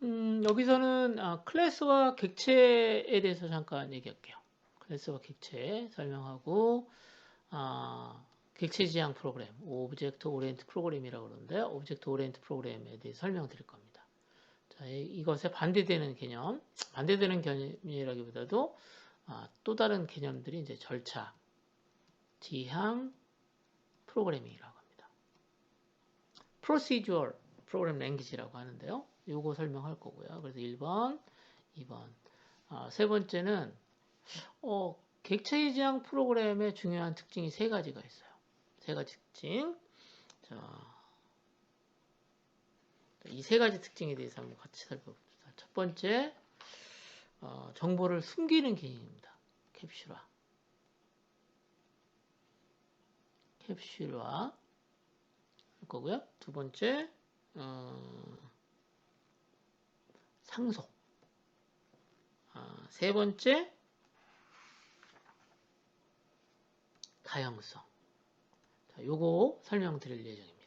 여기서는 클래스와 객체에 대해서 잠깐 얘기할게요. 클래스와 객체 설명하고 객체 지향 프로그램, 오브젝트 오리엔트 프로그램이라고 그러는데 오브젝트 오리엔트 프로그램에 대해서 설명드릴 겁니다. 자, 이것에 반대되는 개념, 반대되는 개념이라기보다도 또 다른 개념들이 이제 절차, 지향 프로그래밍이라고 합니다. Procedural Program Language라고 하는데요. 요거 설명할 거고요. 그래서 1번, 2번. 세 번째는 객체 지향 프로그램의 중요한 특징이 세 가지가 있어요. 세 가지 특징. 자, 이 세 가지 특징에 대해서 한번 같이 살펴봅시다. 첫 번째, 정보를 숨기는 기능입니다. 캡슐화. 캡슐화 할 거고요. 두 번째, 상속. 세 번째, 다양성. 자, 요거 설명드릴 예정입니다.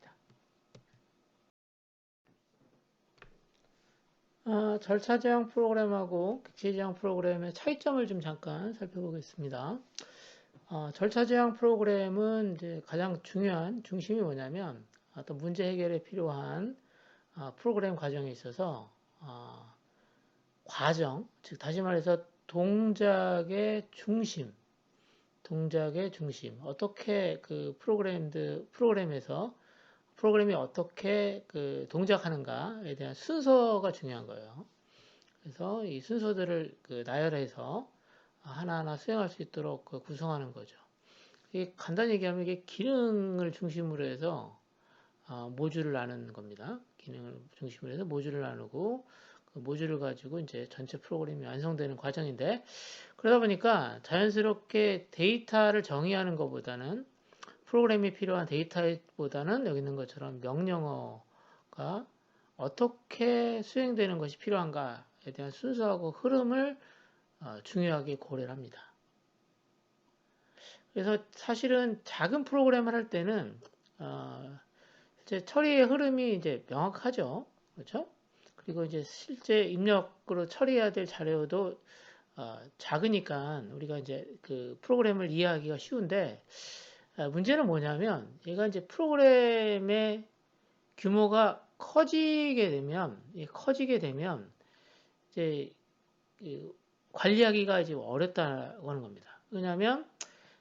절차 제한 프로그램하고 객체 제한 프로그램의 차이점을 좀 잠깐 살펴보겠습니다. 절차 제한 프로그램은 이제 가장 중요한 중심이 뭐냐면 어떤 문제 해결에 필요한 프로그램 과정에 있어서 과정, 즉 다시 말해서 동작의 중심, 어떻게 그 프로그램에서 프로그램이 어떻게 그 동작하는가에 대한 순서가 중요한 거예요. 그래서 이 순서들을 나열해서 하나하나 수행할 수 있도록 구성하는 거죠. 이게 간단히 얘기하면 이게 기능을 중심으로 해서 모듈을 나누는 겁니다. 기능을 중심으로 해서 모듈을 나누고 그 모듈을 가지고 이제 전체 프로그램이 완성되는 과정인데 그러다 보니까 자연스럽게 데이터를 정의하는 것보다는 프로그램이 필요한 데이터보다는 여기 있는 것처럼 명령어가 어떻게 수행되는 것이 필요한가에 대한 순서하고 흐름을 중요하게 고려를 합니다. 그래서 사실은 작은 프로그램을 할 때는 이제 처리의 흐름이 이제 명확하죠. 그렇죠? 그리고 이제 실제 입력으로 처리해야 될 자료도 작으니까 우리가 이제 그 프로그램을 이해하기가 쉬운데 문제는 뭐냐면 얘가 이제 프로그램의 규모가 커지게 되면 이제 관리하기가 이제 어렵다고 하는 겁니다. 왜냐하면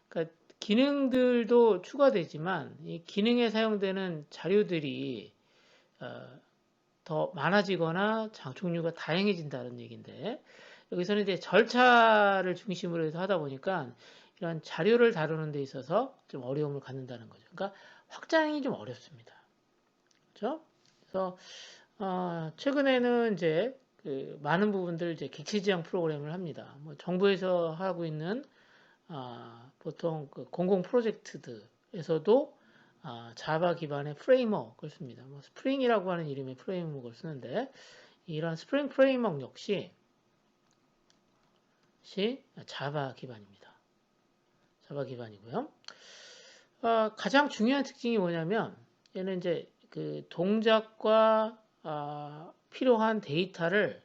그러니까 기능들도 추가되지만 이 기능에 사용되는 자료들이 더 많아지거나 종류가 다양해진다는 얘기인데 여기서는 이제 절차를 중심으로 해서 하다 보니까 이런 자료를 다루는 데 있어서 좀 어려움을 갖는다는 거죠. 그러니까 확장이 좀 어렵습니다. 그렇죠? 그래서 최근에는 이제 그 많은 부분들 이제 객체 지향 프로그램을 합니다. 뭐 정부에서 하고 있는 보통 그 공공 프로젝트들에서도 자바 기반의 프레임워크를 씁니다. 뭐 스프링이라고 하는 이름의 프레임워크를 쓰는데 이런 스프링 프레임워크 역시 자바 기반입니다. 자바 기반이고요. 가장 중요한 특징이 뭐냐면 얘는 이제 그 동작과 필요한 데이터를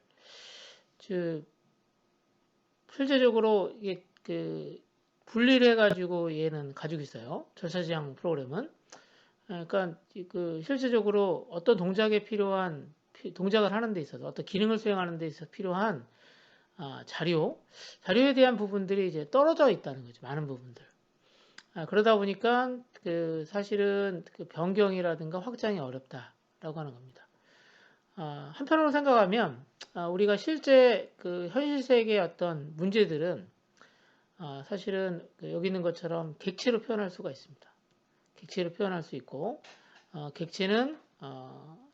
실제적으로 이게 그 분리를 해가지고 얘는 가지고 있어요. 절차 지향 프로그램은. 그러니까 그 실제적으로 어떤 동작에 필요한 동작을 하는 데 있어서 어떤 기능을 수행하는 데 있어서 필요한 자료에 대한 부분들이 이제 떨어져 있다는 거죠. 많은 부분들. 그러다 보니까 그 사실은 그 변경이라든가 확장이 어렵다라고 하는 겁니다. 한편으로 생각하면 우리가 실제 그 현실 세계의 어떤 문제들은 사실은 그 여기 있는 것처럼 객체로 표현할 수가 있습니다. 객체로 표현할 수 있고 객체는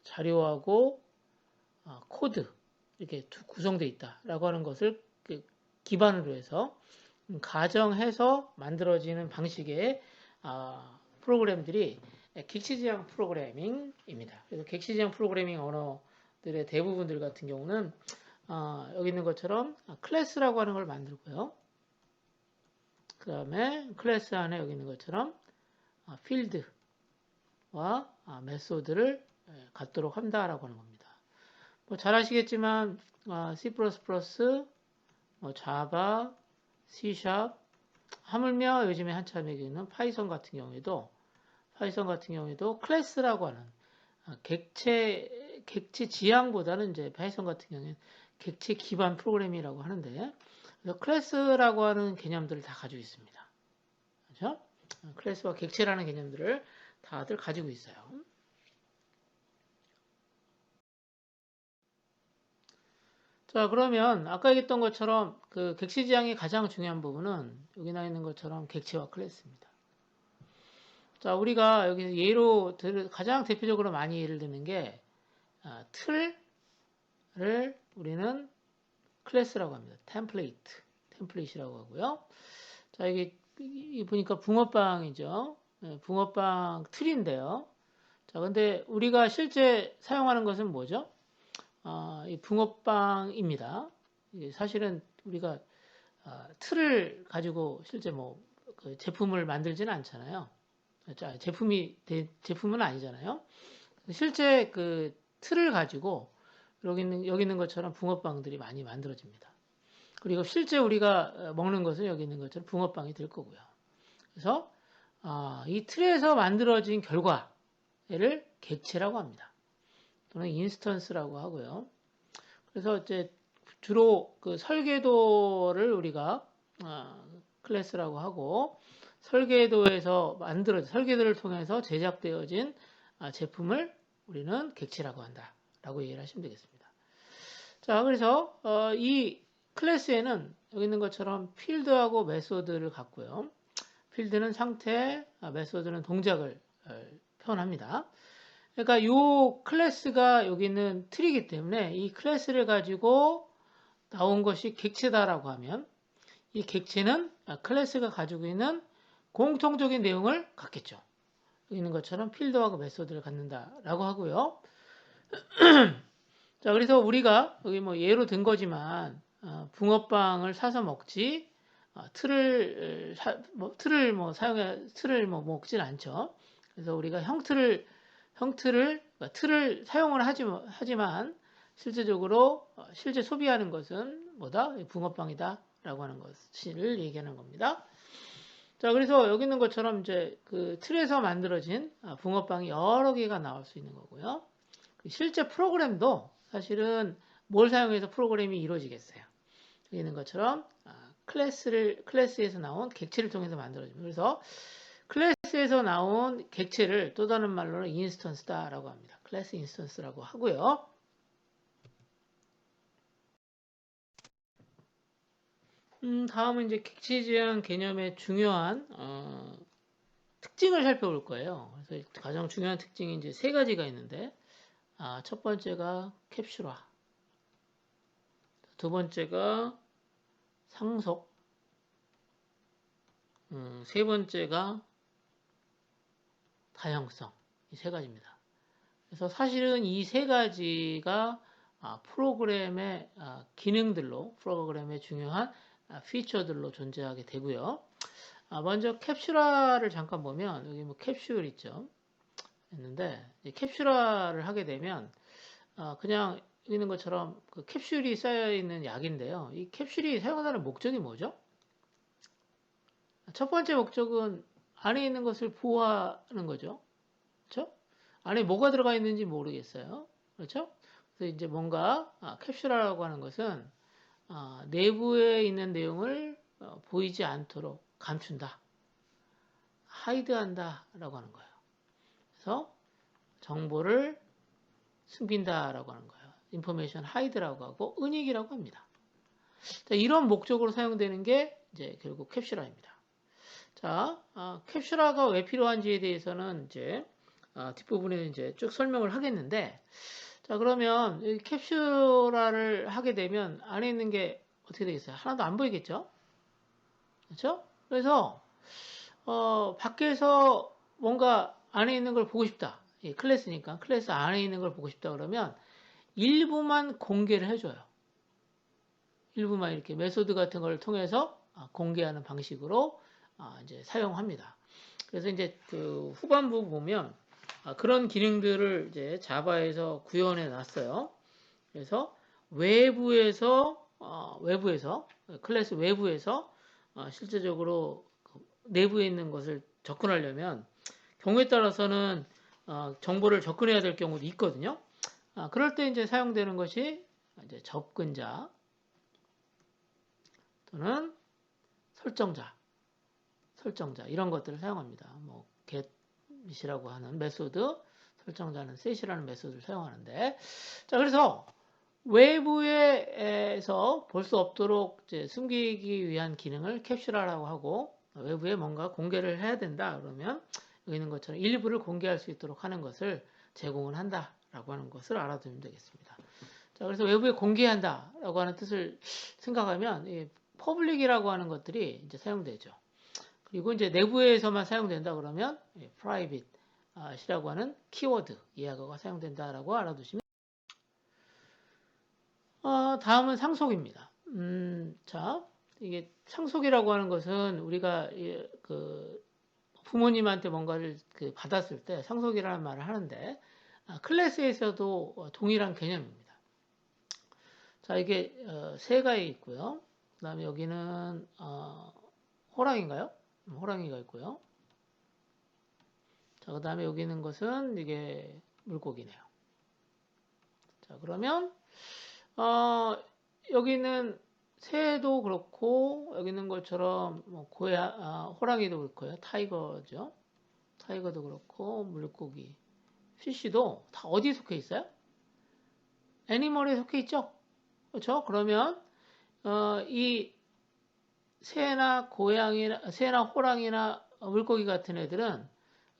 자료하고 코드 이렇게 구성되어 있다라고 하는 것을 그 기반으로 해서 가정해서 만들어지는 방식의 프로그램들이 객체 지향 프로그래밍입니다. 그래서 객체 지향 프로그래밍 언어들의 대부분들 같은 경우는 여기 있는 것처럼 클래스라고 하는 걸 만들고요. 그 다음에 클래스 안에 여기 있는 것처럼 필드와 메소드를 갖도록 한다라고 하는 겁니다. 뭐 잘 아시겠지만 C++, 뭐 자바, C#, 하물며 요즘에 한참 얘기하는 파이썬 같은 경우에도 클래스라고 하는 객체 지향보다는 이제 파이썬 같은 경우에는 객체 기반 프로그램이라고 하는데, 그래서 클래스라고 하는 개념들을 다 가지고 있습니다. 그렇죠? 클래스와 객체라는 개념들을 다들 가지고 있어요. 자, 그러면 아까 얘기했던 것처럼 그 객체 지향의 가장 중요한 부분은 여기 나와 있는 것처럼 객체와 클래스입니다. 자, 우리가 여기 예로 가장 대표적으로 많이 예를 드는 게 틀을 우리는 클래스라고 합니다. 템플릿이라고 하고요. 자, 이게 보니까 붕어빵이죠. 붕어빵 틀인데요. 자, 근데 우리가 실제 사용하는 것은 뭐죠? 이 붕어빵입니다. 사실은 우리가 틀을 가지고 실제 그 제품을 만들지는 않잖아요. 자, 제품은 아니잖아요. 실제 그 틀을 가지고 여기 있는 것처럼 붕어빵들이 많이 만들어집니다. 그리고 실제 우리가 먹는 것은 여기 있는 것처럼 붕어빵이 될 거고요. 그래서 이 틀에서 만들어진 결과를 객체라고 합니다. 또는 인스턴스라고 하고요. 그래서 이제 주로 그 설계도를 우리가 클래스라고 하고, 설계도를 통해서 제작되어진 제품을 우리는 객체라고 한다라고 이해를 하시면 되겠습니다. 자, 그래서 이 클래스에는 여기 있는 것처럼 필드하고 메소드를 갖고요. 필드는 상태, 메소드는 동작을 표현합니다. 그러니까 이 클래스가 여기 있는 틀이기 때문에 이 클래스를 가지고 나온 것이 객체다라고 하면, 이 객체는 클래스가 가지고 있는 공통적인 내용을 갖겠죠. 여기 있는 것처럼 필드하고 메소드를 갖는다라고 하고요. 자, 그래서 우리가 여기 뭐 예로 든 거지만 붕어빵을 사서 먹지 틀을 먹진 않죠. 그래서 우리가 틀을 사용을 하지만 실제적으로 실제 소비하는 것은 뭐다? 붕어빵이다라고 하는 것을 얘기하는 겁니다. 자, 그래서 여기 있는 것처럼 이제 그 틀에서 만들어진 붕어빵이 여러 개가 나올 수 있는 거고요. 실제 프로그램도 사실은 뭘 사용해서 프로그램이 이루어지겠어요. 여기 있는 것처럼 클래스에서 나온 객체를 통해서 만들어집니다. 그래서 클래스에서 나온 객체를 또 다른 말로는 인스턴스다라고 합니다. 클래스 인스턴스라고 하고요. 다음은 이제 객체 지향 개념의 중요한 특징을 살펴볼 거예요. 그래서 가장 중요한 특징이 이제 세 가지가 있는데, 첫 번째가 캡슐화, 두 번째가 상속, 세 번째가 다양성. 이 세 가지입니다. 그래서 사실은 이 세 가지가 프로그램의 기능들로, 프로그램의 중요한 피처들로 존재하게 되고요. 먼저 캡슐화를 잠깐 보면 여기 뭐 캡슐 있죠. 있는데 캡슐화를 하게 되면 그냥 여기 있는 것처럼 그 캡슐이 쌓여 있는 약인데요. 이 캡슐이 사용하는 목적이 뭐죠? 첫 번째 목적은 안에 있는 것을 보호하는 거죠. 그렇죠? 안에 뭐가 들어가 있는지 모르겠어요. 그렇죠? 그래서 이제 뭔가 캡슐화라고 하는 것은 내부에 있는 내용을 보이지 않도록 감춘다, 하이드한다라고 하는 거예요. 그래서 정보를 숨긴다라고 하는 거예요. 인포메이션 하이드라고 하고 은닉이라고 합니다. 자, 이런 목적으로 사용되는 게 이제 결국 캡슐화입니다. 자, 캡슐화가 왜 필요한지에 대해서는 이제 뒷부분에 이제 쭉 설명을 하겠는데, 자, 그러면 이 캡슐화를 하게 되면 안에 있는 게 어떻게 되겠어요? 하나도 안 보이겠죠? 그렇죠? 그래서 밖에서 뭔가 안에 있는 걸 보고 싶다. 클래스니까 클래스 안에 있는 걸 보고 싶다 그러면 일부만 공개를 해줘요. 일부만 이렇게 메소드 같은 걸 통해서 공개하는 방식으로 이제 사용합니다. 그래서 이제 그 후반부 보면 그런 기능들을 이제 자바에서 구현해 놨어요. 그래서 외부에서 클래스 외부에서 실제적으로 내부에 있는 것을 접근하려면 경우에 따라서는 정보를 접근해야 될 경우도 있거든요. 그럴 때 이제 사용되는 것이 이제 접근자 또는 설정자 이런 것들을 사용합니다. 뭐 get이라고 하는 메소드, 설정자는 set이라는 메소드를 사용하는데, 자 그래서 외부에서 볼 수 없도록 이제 숨기기 위한 기능을 캡슐하라고 하고, 외부에 뭔가 공개를 해야 된다 그러면 여기 있는 것처럼 일부를 공개할 수 있도록 하는 것을 제공을 한다라고 하는 것을 알아두면 되겠습니다. 자, 그래서 외부에 공개한다라고 하는 뜻을 생각하면 이 퍼블릭이라고 하는 것들이 이제 사용되죠. 그리고 이제 내부에서만 사용된다 그러면 private이라고 하는 키워드 이하가 사용된다라고 알아두시면. 다음은 상속입니다. 자, 이게 상속이라고 하는 것은 우리가 부모님한테 뭔가를 받았을 때 상속이라는 말을 하는데, 클래스에서도 동일한 개념입니다. 자, 이게 새가 있고요. 그 다음에 여기는 호랑이인가요? 호랑이가 있고요. 자, 그 다음에 여기 있는 것은 이게 물고기네요. 자, 그러면 여기는 새도 그렇고 여기 있는 것처럼 뭐 호랑이도 그렇고요. 타이거죠. 타이거도 그렇고 물고기, 피쉬도 다 어디에 속해 있어요? 애니멀에 속해 있죠. 그렇죠? 그러면 이 새나 호랑이나 물고기 같은 애들은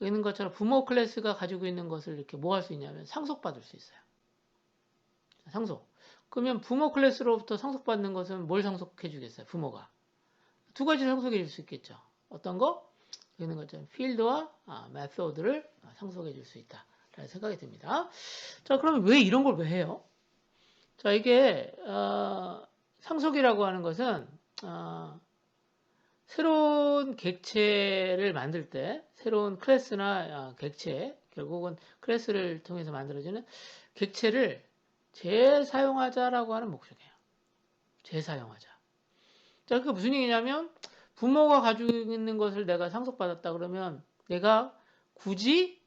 여기 있는 것처럼 부모 클래스가 가지고 있는 것을 이렇게 뭐 할 수 있냐면 상속받을 수 있어요. 상속. 그러면 부모 클래스로부터 상속받는 것은 뭘 상속해 주겠어요? 부모가. 두 가지 상속해 줄 수 있겠죠. 어떤 거? 여기 있는 것처럼 필드와 메소드를 상속해 줄 수 있다. 라는 생각이 듭니다. 자, 그러면 왜 이런 걸 왜 해요? 자, 이게 상속이라고 하는 것은 새로운 객체를 만들 때 새로운 클래스나 객체, 결국은 클래스를 통해서 만들어지는 객체를 재사용하자라고 하는 목적이에요. 재사용하자. 자, 그게 무슨 얘기냐면 부모가 가지고 있는 것을 내가 상속받았다 그러면 내가 굳이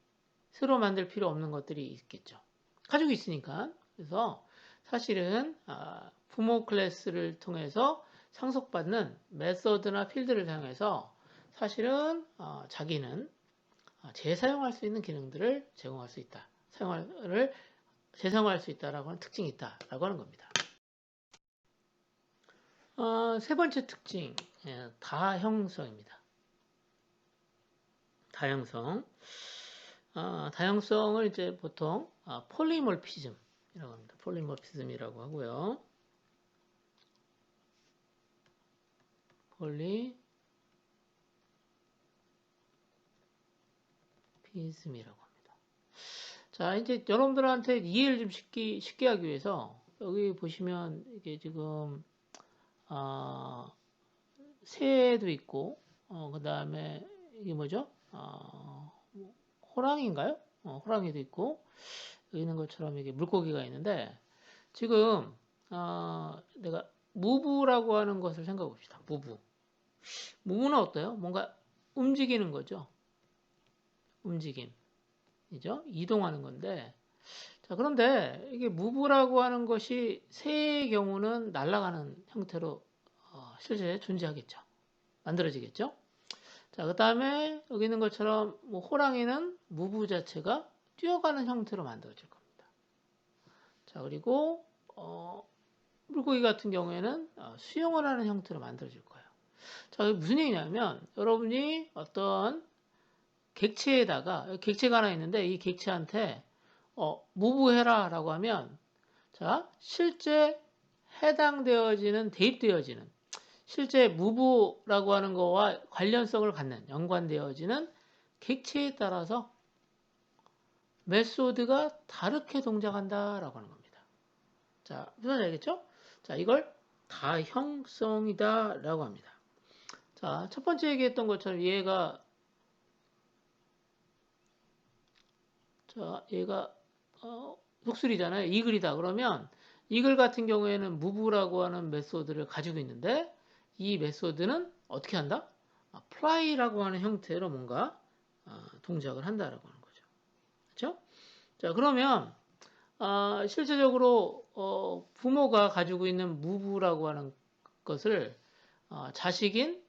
새로 만들 필요 없는 것들이 있겠죠. 가지고 있으니까. 그래서 사실은 부모 클래스를 통해서 상속받는 메서드나 필드를 사용해서 사실은 자기는 재사용할 수 있는 기능들을 제공할 수 있다. 재사용할 수 있다라고 하는 특징이 있다라고 하는 겁니다. 세 번째 특징, 다형성입니다. 다형성. 다형성을 이제 보통 폴리몰피즘이라고 합니다. 폴리몰피즘이라고 하고요. 폴리피즘이라고 합니다. 자, 이제 여러분들한테 이해를 좀 쉽게 하기 위해서 여기 보시면 이게 지금 새도 있고 그 다음에 이게 뭐죠? 호랑이인가요? 호랑이도 있고 여기 있는 것처럼 이게 물고기가 있는데 지금 내가 무브라고 하는 것을 생각해 봅시다. 무브는 어때요? 뭔가 움직이는 거죠. 움직임이죠. 이동하는 건데 자 그런데 이게 무브라고 하는 것이 새의 경우는 날아가는 형태로 실제 존재하겠죠. 만들어지겠죠. 자, 그 다음에 여기 있는 것처럼 뭐 호랑이는 무브 자체가 뛰어가는 형태로 만들어질 겁니다. 자, 그리고 물고기 같은 경우에는 수영을 하는 형태로 만들어질 거예요. 자, 무슨 얘기냐면 여러분이 어떤 객체가 하나 있는데 이 객체한테 무브해라 라고 하면 자, 실제 대입되어지는 실제 무브라고 하는 거와 관련성을 갖는 연관되어지는 객체에 따라서 메소드가 다르게 동작한다라고 하는 겁니다. 자, 무슨 알겠죠? 자, 이걸 다형성이다라고 합니다. 자, 첫 번째 얘기했던 것처럼 얘가 독수리잖아요. 이글이다. 그러면 이글 같은 경우에는 move라고 하는 메소드를 가지고 있는데 이 메소드는 어떻게 한다? fly라고 하는 형태로 뭔가 동작을 한다라고 하는 거죠. 그렇죠? 자, 그러면 실제적으로 부모가 가지고 있는 move라고 하는 것을 자식인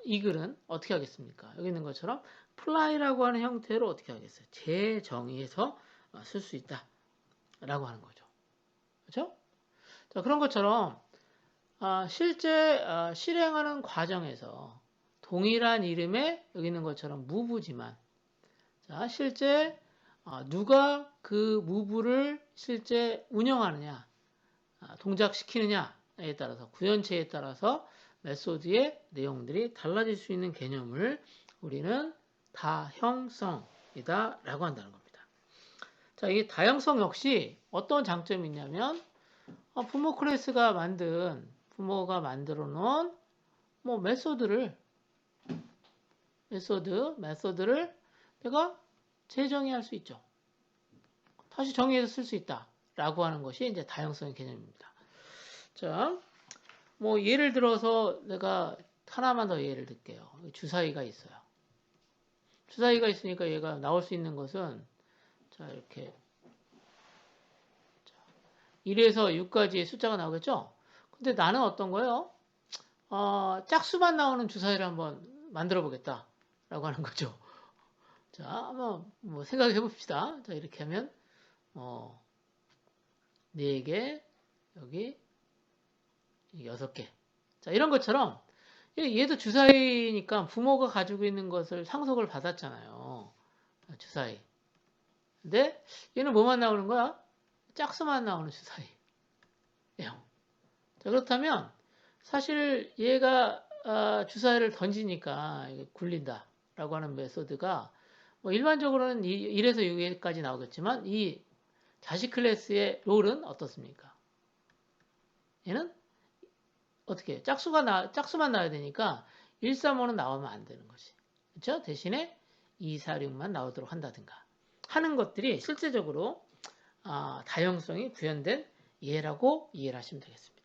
이글은 어떻게 하겠습니까? 여기 있는 것처럼 fly라고 하는 형태로 어떻게 하겠어요? 재정의해서 쓸 수 있다라고 하는 거죠. 그렇죠? 자, 그런 것처럼 실제 실행하는 과정에서 동일한 이름의 여기 있는 것처럼 move지만 자, 실제 누가 그 move를 실제 운영하느냐, 동작시키느냐에 따라서 구현체에 따라서 메소드의 내용들이 달라질 수 있는 개념을 우리는 다형성이다 라고 한다는 겁니다. 자, 이 다형성 역시 어떤 장점이 있냐면 부모 클래스가 부모가 만들어 놓은 뭐 메소드를 내가 재정의할 수 있죠. 다시 정의해서 쓸 수 있다라고 하는 것이 이제 다형성의 개념입니다. 자, 뭐 예를 들어서 내가 하나만 더 예를 들게요. 주사위가 있어요. 주사위가 있으니까 얘가 나올 수 있는 것은 자, 이렇게 1에서 6까지의 숫자가 나오겠죠? 근데 나는 어떤 거예요? 짝수만 나오는 주사위를 한번 만들어 보겠다. 라고 하는 거죠. 자, 한번 뭐 생각해 봅시다. 자, 이렇게 하면, 4개, 여기 6개. 자, 이런 것처럼, 얘도 주사위니까 부모가 가지고 있는 것을 상속을 받았잖아요. 주사위. 근데 얘는 뭐만 나오는 거야? 짝수만 나오는 주사위. 자, 그렇다면, 사실 얘가 주사위를 던지니까 굴린다라고 하는 메소드가 뭐 일반적으로는 1에서 6까지 나오겠지만 이 자식 클래스의 롤은 어떻습니까? 얘는 어떻게 짝수만 나와야 되니까 1, 3, 5는 나오면 안 되는 거지. 그렇죠? 대신에 2, 4, 6만 나오도록 한다든가 하는 것들이 실제적으로 다형성이 구현된 예라고 이해를 하시면 되겠습니다.